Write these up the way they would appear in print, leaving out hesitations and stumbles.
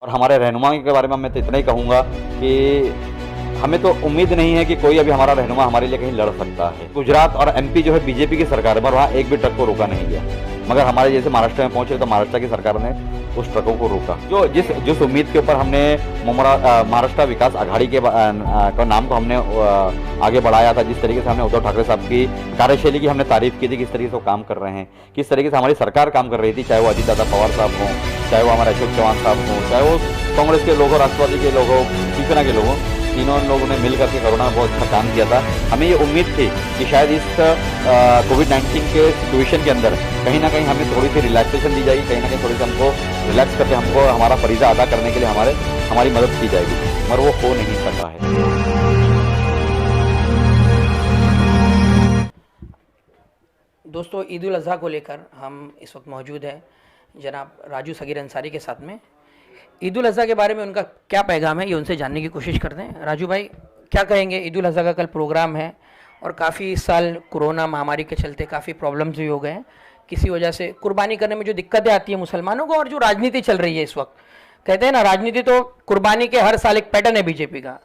और हमारे रहनुमा के बारे में मैं तो इतना ही कहूँगा कि हमें तो उम्मीद नहीं है कि कोई अभी हमारा रहनुमा हमारे लिए कहीं लड़ सकता है। गुजरात और एमपी जो है बीजेपी की सरकार है, पर वहाँ एक भी ट्रक को रोका नहीं गया। मगर हमारे जैसे महाराष्ट्र में पहुंचे तो महाराष्ट्र की सरकार ने उस ट्रकों को रोका। जो जिस उम्मीद के ऊपर हमने महाराष्ट्र विकास आघाड़ी के नाम को हमने आगे बढ़ाया था, जिस तरीके से हमने उद्धव ठाकरे साहब की कार्यशैली की हमने तारीफ की थी, किस तरीके से वो काम कर रहे हैं, किस तरीके से हमारी सरकार काम कर रही थी, चाहे वो अजीत दादा पवार साहब हों, चाहे वो हमारे अशोक चौहान साहब हों, चाहे वो कांग्रेस के लोग हो, राष्ट्रवादी के लोग हो, शिवसेना के लोग हों, तीनों लोगों ने मिल करके कोरोना में बहुत अच्छा काम किया था। हमें ये उम्मीद थी कि शायद इस कोविड-19 के सिचुएशन के अंदर कहीं ना कहीं हमें थोड़ी सी रिलैक्सेशन दी जाएगी, कहीं ना कहीं थोड़ी सी हमको रिलैक्स करके हमको हमारा फरीज़ा अदा करने के लिए हमारी मदद की जाएगी, मगर वो हो नहीं सका है। दोस्तों, ईद उल अज़हा को लेकर हम इस वक्त मौजूद हैं जनाब राजू सगीर अंसारी के साथ में। ईद उल अज़हा के बारे में उनका क्या पैगाम है, ये उनसे जानने की कोशिश करते हैं। राजू भाई, क्या कहेंगे? ईद उल अज़हा का कल प्रोग्राम है और काफ़ी इस साल कोरोना महामारी के चलते काफ़ी प्रॉब्लम्स भी हो गए हैं। किसी वजह से कुर्बानी करने में जो दिक्कतें आती हैं मुसलमानों को, और जो राजनीति चल रही है इस वक्त, कहते हैं ना, राजनीति तो कुर्बानी के हर साल एक पैटर्न है बीजेपी का।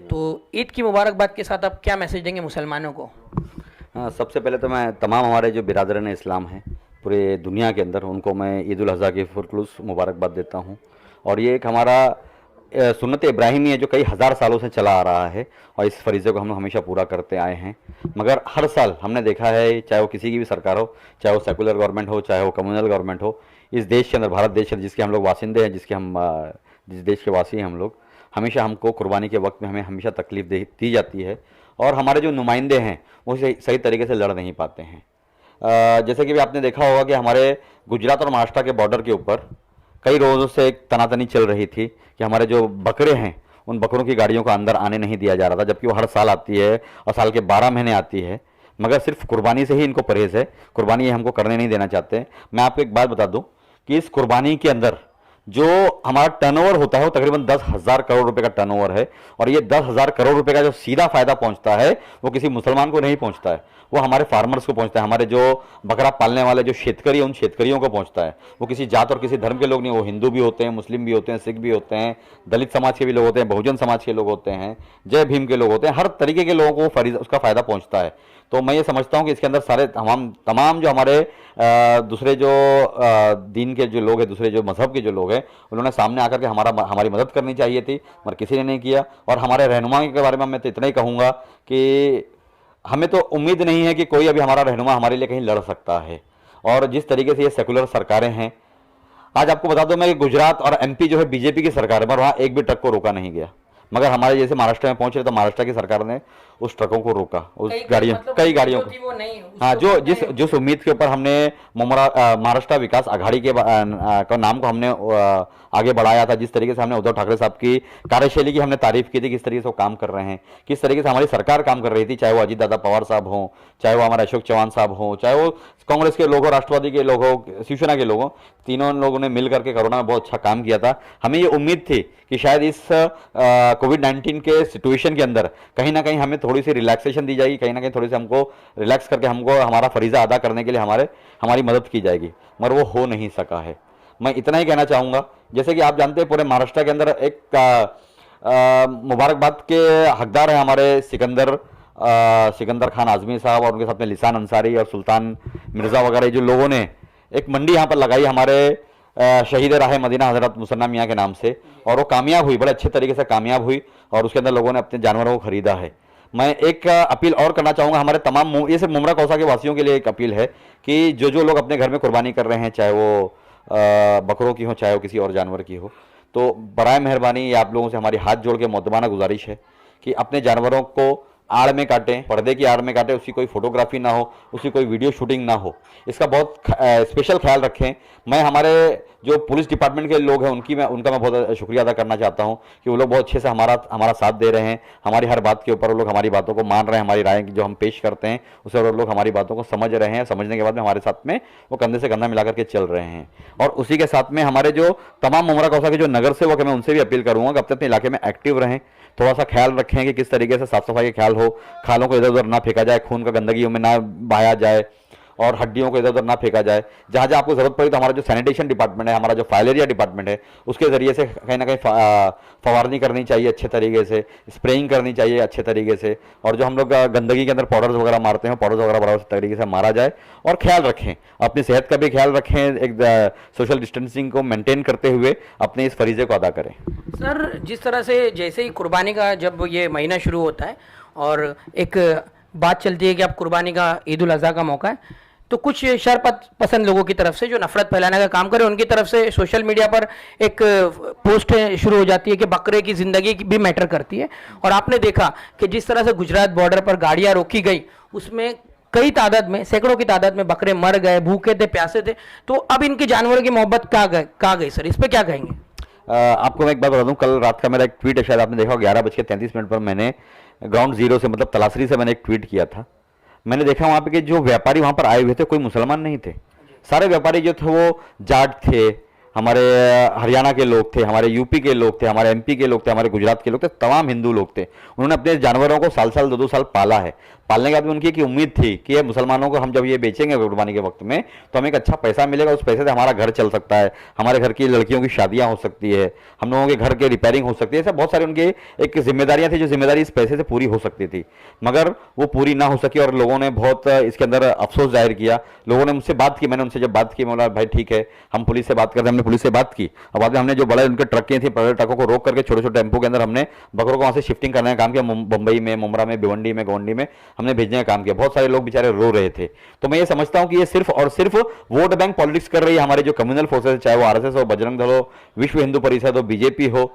तो ईद की मुबारकबाद के साथ आप क्या मैसेज देंगे मुसलमानों को? हाँ, सबसे पहले तो मैं तमाम हमारे जो बिरादरान इस्लाम हैं पूरे दुनिया के अंदर, उनको मैं ईद उल अज़हा की पुरखुलूस मुबारकबाद देता हूँ। और ये एक हमारा सुन्नत इब्राहिमी है जो कई हज़ार सालों से चला आ रहा है, और इस फरीज़े को हम हमेशा पूरा करते आए हैं। मगर हर साल हमने देखा है, चाहे वो किसी की भी सरकार हो, चाहे वो सेकुलर गवर्नमेंट हो, चाहे वो कम्युनल गवर्नमेंट हो, इस देश के अंदर, भारत देश के जिसके हम लोग वासिंदे हैं, जिस देश के वासी हैं हम लोग, हमेशा हमको कुर्बानी के वक्त में हमें हमेशा तकलीफ़ दी जाती है, और हमारे जो नुमाइंदे हैं वो सही तरीके से लड़ नहीं पाते हैं। जैसे कि भी आपने देखा होगा कि हमारे गुजरात और महाराष्ट्र के बॉर्डर के ऊपर कई रोज़ों से एक तनातनी चल रही थी कि हमारे जो बकरे हैं उन बकरों की गाड़ियों को अंदर आने नहीं दिया जा रहा था, जबकि वो हर साल आती है और साल के 12 महीने आती है, मगर सिर्फ कुर्बानी से ही इनको परहेज़ है। कुर्बानी ये हमको करने नहीं देना चाहते। मैं आपको एक बात बता दूं कि इस कुर्बानी के अंदर जो हमारा टर्नओवर होता है वो तकरीबन 10,000 करोड़ रुपए का टर्नओवर है, और ये 10,000 करोड़ रुपए का जो सीधा फायदा पहुंचता है वो किसी मुसलमान को नहीं पहुंचता है, वो हमारे फार्मर्स को पहुंचता है, हमारे जो बकरा पालने वाले जो शेतकरी हैं उन शेतकरियों को पहुंचता है। वो किसी जात और किसी धर्म के लोग नहीं, वो हिंदू भी होते हैं, मुस्लिम भी होते हैं, सिख भी होते हैं, दलित समाज के भी लोग होते हैं, बहुजन समाज के लोग होते हैं, जय भीम के लोग होते हैं, हर तरीके के लोगों को उसका फायदा पहुंचता है। तो मैं ये समझता हूं कि इसके अंदर सारे तमाम जो हमारे दूसरे जो दीन के जो लोग हैं, दूसरे जो मजहब के जो लोग हैं, उन्होंने सामने आकर के हमारी मदद करनी चाहिए थी, मगर किसी ने नहीं किया। और हमारे रहनुमा के बारे में मैं तो इतना ही कहूँगा कि हमें तो उम्मीद नहीं है कि कोई अभी हमारा रहनुमा हमारे लिए कहीं लड़ सकता है। और जिस तरीके से ये सेकुलर सरकारें हैं, आज आपको बता दूं मैं कि गुजरात और एमपी जो है बीजेपी की सरकार है, पर वहाँ एक भी ट्रक को रोका नहीं गया। मगर हमारे जैसे महाराष्ट्र में पहुंचे तो महाराष्ट्र की सरकार ने उस ट्रकों को रोका, उस कई गाड़ियों को। हाँ, जो जिस उम्मीद के ऊपर हमने महाराष्ट्र विकास आघाड़ी के नाम को हमने आगे बढ़ाया था, जिस तरीके से हमने उद्धव ठाकरे साहब की कार्यशैली की हमने तारीफ की थी, किस तरीके से वो काम कर रहे हैं, किस तरीके से हमारी सरकार काम कर रही थी, चाहे वो अजीत दादा पवार साहब हों, चाहे वो हमारे अशोक चौहान साहब हों, चाहे वो कांग्रेस के लोग हो, राष्ट्रवादी के लोग हो, शिवसेना के लोग हों, तीनों लोगों ने मिल करके कोरोना में बहुत अच्छा काम किया था। हमें ये उम्मीद थी कि शायद इस कोविड-19 के सिचुएशन के अंदर कहीं ना कहीं हमें थोड़ी सी रिलैक्सेशन दी जाएगी, कहीं ना कहीं थोड़ी सी हमको रिलैक्स करके हमको हमारा फरीज़ा अदा करने के लिए हमारी मदद की जाएगी, मगर वो हो नहीं सका है। मैं इतना ही कहना चाहूँगा, जैसे कि आप जानते हैं पूरे महाराष्ट्र के अंदर एक मुबारकबाद के हकदार हैं हमारे सिकंदर खान आज़मी साहब, और उनके साथ में लिसान अंसारी और सुल्तान मिर्ज़ा वगैरह जो लोगों ने एक मंडी यहाँ पर लगाई हमारे शहीद राह मदीना हज़रत मुसन्ना मियाँ के नाम से, और वो कामयाब हुई, बड़े अच्छे तरीके से कामयाब हुई, और उसके अंदर लोगों ने अपने जानवरों को खरीदा है। मैं एक अपील और करना चाहूँगा हमारे तमाम, ये सिर्फ मुमरा कौसा के वासियों के लिए एक अपील है कि जो लोग अपने घर में कुर्बानी कर रहे हैं, चाहे वो बकरों की हो, चाहे वो किसी और जानवर की हो, तो बराए मेहरबानी आप लोगों से हमारी हाथ जोड़ के मुअद्दबाना गुजारिश है कि अपने जानवरों को आड़ में काटें, पर्दे की आड़ में काटें, उसकी कोई फोटोग्राफी ना हो, उसकी कोई वीडियो शूटिंग ना हो, इसका बहुत स्पेशल ख्याल रखें। मैं हमारे जो पुलिस डिपार्टमेंट के लोग हैं उनका मैं बहुत शुक्रिया अदा करना चाहता हूं कि वो लोग बहुत अच्छे से हमारा साथ दे रहे हैं, हमारी हर बात के ऊपर वो लोग हमारी बातों को मान रहे हैं, हमारी राय जो हम पेश करते हैं उसे वो लोग हमारी बातों को समझ रहे हैं, समझने के बाद में हमारे साथ में वो कंधे से कंधा मिला करके चल रहे हैं। और उसी के साथ में हमारे जो तमाम मुमरा कौसा के जो नगर सेवक है, मैं उनसे भी अपील करूँगा कि अपने अपने इलाके में एक्टिव रहें, थोड़ा सा ख्याल रखें कि किस तरीके से साफ सफाई का ख्याल हो, खालों को इधर उधर ना फेंका जाए, खून का गंदगी में ना बहाया जाए, और हड्डियों को इधर उधर ना फेंका जाए। जहाँ जहाँ आपको जरूरत पड़ी तो हमारा जो सैनिटेशन डिपार्टमेंट है, हमारा जो फाइलेरिया डिपार्टमेंट है, उसके जरिए से कहीं ना कहीं फवारनी करनी चाहिए अच्छे तरीके से, स्प्रेइंग करनी चाहिए अच्छे तरीके से, और जो हम लोग गंदगी के अंदर पाउडर्स वगैरह मारते हैं, पाउडर्स वगैरह बराबर तरीके से मारा जाए। और ख्याल रखें, अपनी सेहत का भी ख्याल रखें, एक सोशल डिस्टेंसिंग को मेंटेन करते हुए अपने इस फरीजे को अदा करें। सर, जिस तरह से जैसे ही कुर्बानी का जब ये महीना शुरू होता है और एक बात चलती है कि अब कुर्बानी का ईद उल अज़हा का मौका है, तो कुछ पसंद लोगों की तरफ से जो नफरत फैलाने का काम करे, उनकी तरफ से सोशल मीडिया पर एक पोस्ट शुरू हो जाती है कि बकरे की ज़िंदगी भी मैटर करती है। और आपने देखा कि जिस तरह से गुजरात बॉर्डर पर गाड़ियाँ रोकी गई, उसमें कई तादाद में, सैकड़ों की तादाद में बकरे मर गए, भूखे थे, प्यासे थे। तो अब इनकी जानवरों की मोहब्बत कहाँ गई सर, इस पर क्या कहेंगे? आपको मैं एक बात बता दूं, कल रात का मेरा एक ट्वीट है, शायद आपने देखा, 11:33 पर मैंने ग्राउंड जीरो से, मतलब तलासरी से मैंने एक ट्वीट किया था। मैंने देखा वहाँ पे कि जो व्यापारी वहाँ पर आए हुए थे, कोई मुसलमान नहीं थे। सारे व्यापारी जो थे वो जाट थे, हमारे हरियाणा के लोग थे, हमारे यूपी के लोग थे, हमारे एमपी के लोग थे, हमारे गुजरात के लोग थे, तमाम हिंदू लोग थे। उन्होंने अपने जानवरों को साल साल 2-2 साल पाला है। पालने के बाद में उनकी एक उम्मीद थी कि ये मुसलमानों को हम जब ये बेचेंगे कुर्बानी के वक्त में, तो हमें एक अच्छा पैसा मिलेगा, उस पैसे से हमारा घर चल सकता है, हमारे घर की लड़कियों की शादियां हो सकती है, हम लोगों के घर के रिपेयरिंग हो सकती है। ऐसे बहुत सारी उनकी एक जिम्मेदारियां थी, जो जिम्मेदारी इस पैसे से पूरी हो सकती थी, मगर वो पूरी ना हो सकी। और लोगों ने बहुत इसके अंदर अफसोस जाहिर किया। लोगों ने मुझसे बात की, मैंने उनसे जब बात की, मैं बोला भाई ठीक है, हम पुलिस से बात करते हैं। हमने पुलिस से बात की, और बाद में हमने जो बड़े उनके ट्रकें थी, बड़े ट्रकों को रोक करके छोटे छोटे टेम्पो के अंदर हमने बकरों को वहाँ से शिफ्टिंग करने का काम किया। मुंबई में, मुमरा में, भिवंडी में, गोंडी में हमने भेजने का काम किया। बहुत सारे लोग बेचारे रो रहे थे। तो मैं ये समझता हूं कि ये सिर्फ और सिर्फ वोट बैंक पॉलिटिक्स कर रही है हमारे जो कम्युनल फोर्सेस है, चाहे वो आरएसएस हो, बजरंग दल हो, विश्व हिंदू परिषद हो, बीजेपी हो।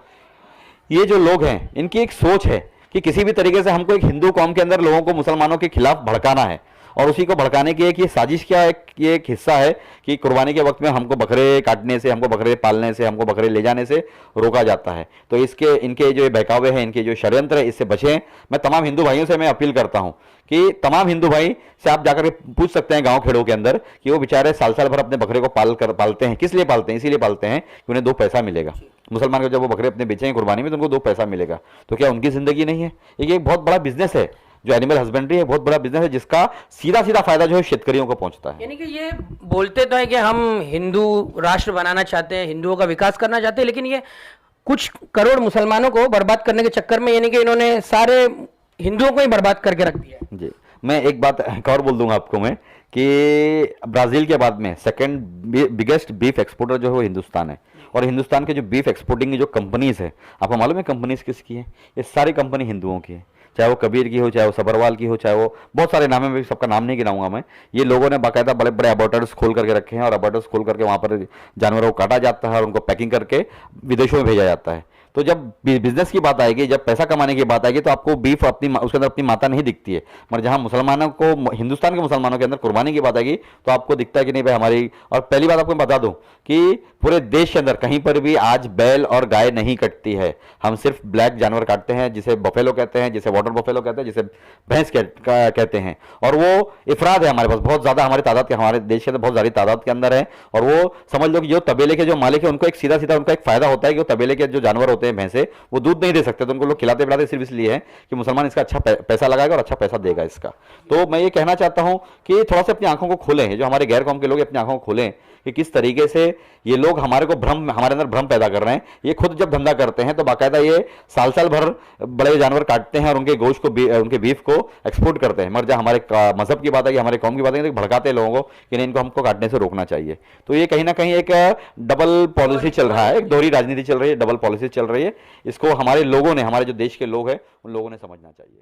ये जो लोग हैं, इनकी एक सोच है कि किसी भी तरीके से हमको एक हिंदू कौम के अंदर लोगों को मुसलमानों के खिलाफ भड़काना है, और उसी को भड़काने की एक ये साजिश क्या है, ये एक हिस्सा है कि कुर्बानी के वक्त में हमको बकरे काटने से, हमको बकरे पालने से, हमको बकरे ले जाने से रोका जाता है। तो इसके इनके जो बहकावे हैं, इनके जो षड्यंत्र है, इससे बचें। मैं तमाम हिंदू भाइयों से मैं अपील करता हूं कि तमाम हिंदू भाई से आप जाकर पूछ सकते हैं गांव खेड़ों के अंदर कि वो बेचारे साल साल भर अपने बकरे को पालते हैं। किस लिए पालते हैं? इसीलिए पालते हैं कि उन्हें 2 पैसा मिलेगा। मुसलमान को जब वो बकरे अपने बेचेंगे कुर्बानी में, तो उनको 2 पैसा मिलेगा। तो क्या उनकी जिंदगी नहीं है? ये एक बहुत बड़ा बिजनेस है, जो एनिमल हस्बेंड्री है, बहुत बड़ा बिजनेस है, जिसका सीधा सीधा फायदा जो है शेतकरियों को पहुंचता है। यानी कि ये बोलते तो है कि हम हिंदू राष्ट्र बनाना चाहते हैं, हिंदुओं का विकास करना चाहते हैं, लेकिन ये कुछ करोड़ मुसलमानों को बर्बाद करने के चक्कर में, यानी कि इन्होंने सारे हिंदुओं को ही बर्बाद करके रख दिया है। जी, मैं एक बात एक और बोल दूंगा आपको मैं, कि ब्राजील के बाद में सेकंड बिगेस्ट बीफ एक्सपोर्टर जो है वो हिंदुस्तान है। और हिंदुस्तान के जो बीफ एक्सपोर्टिंग की जो कंपनीज है, आपको मालूम है कंपनीज किसकी है? ये सारी कंपनी हिंदुओं की है, चाहे वो कबीर की हो, चाहे वो सबरवाल की हो, चाहे वो बहुत सारे नाम है, मैं सबका नाम नहीं गिनाऊंगा मैं। ये लोगों ने बाकायदा बड़े बड़े अबॉर्टर्स खोल करके रखे हैं, और अबॉर्टर्स खोल करके वहाँ पर जानवरों को काटा जाता है और उनको पैकिंग करके विदेशों में भेजा जाता है। तो जब बिजनेस की बात आएगी, जब पैसा कमाने की बात आएगी, तो आपको बीफ अपनी उसके अंदर अपनी माता नहीं दिखती है। मगर जहां मुसलमानों को, हिंदुस्तान के मुसलमानों के अंदर कुर्बानी की बात आएगी, तो आपको दिखता है कि नहीं भाई हमारी। और पहली बात आपको मैं बता दूं कि पूरे देश के अंदर कहीं पर भी आज बैल और गाय नहीं कटती है। हम सिर्फ ब्लैक जानवर काटते हैं, जिसे बफेलो कहते हैं, जिसे वाटर बफेलो कहते हैं, जिसे भैंस कहते हैं। और वो इफराद है हमारे पास, बहुत ज्यादा हमारे तादाद के, हमारे देश के अंदर बहुत ज्यादा तादाद के अंदर है। और वो समझ लो कि जो तबेले के जो मालिक है, उनको एक सीधा सीधा उनका एक फायदा होता है कि वो तबेले के जो जानवर होते हैं, भैंसे, वो दूध नहीं दे सकते, तो उनको लोग खिलाते पिलाते सिर्फ इसलिए है कि मुसलमान इसका अच्छा पैसा लगाएगा और अच्छा पैसा देगा इसका। तो मैं ये कहना चाहता हूं कि थोड़ा सा अपनी आंखों को खोलें, जो हमारे गैर कौम के लोग अपनी आंखों को खोलें कि किस तरीके से ये लोग हमारे अंदर भ्रम पैदा कर रहे हैं। ये खुद जब धंधा करते हैं तो बाकायदा ये साल साल भर बड़े जानवर काटते हैं और उनके गोश्त को, उनके बीफ को एक्सपोर्ट करते हैं। मगर जब हमारे मजहब की बात है, हमारे कौम की बात है, तो भड़काते हैं लोगों को कि नहीं, इनको हमको काटने से रोकना चाहिए। तो ये कहीं ना कहीं एक डबल पॉलिसी चल रहा है, एक दोहरी राजनीति चल रही है, डबल पॉलिसी चल रही है। इसको हमारे लोगों ने, हमारे जो देश के लोग हैं, उन लोगों ने समझना चाहिए।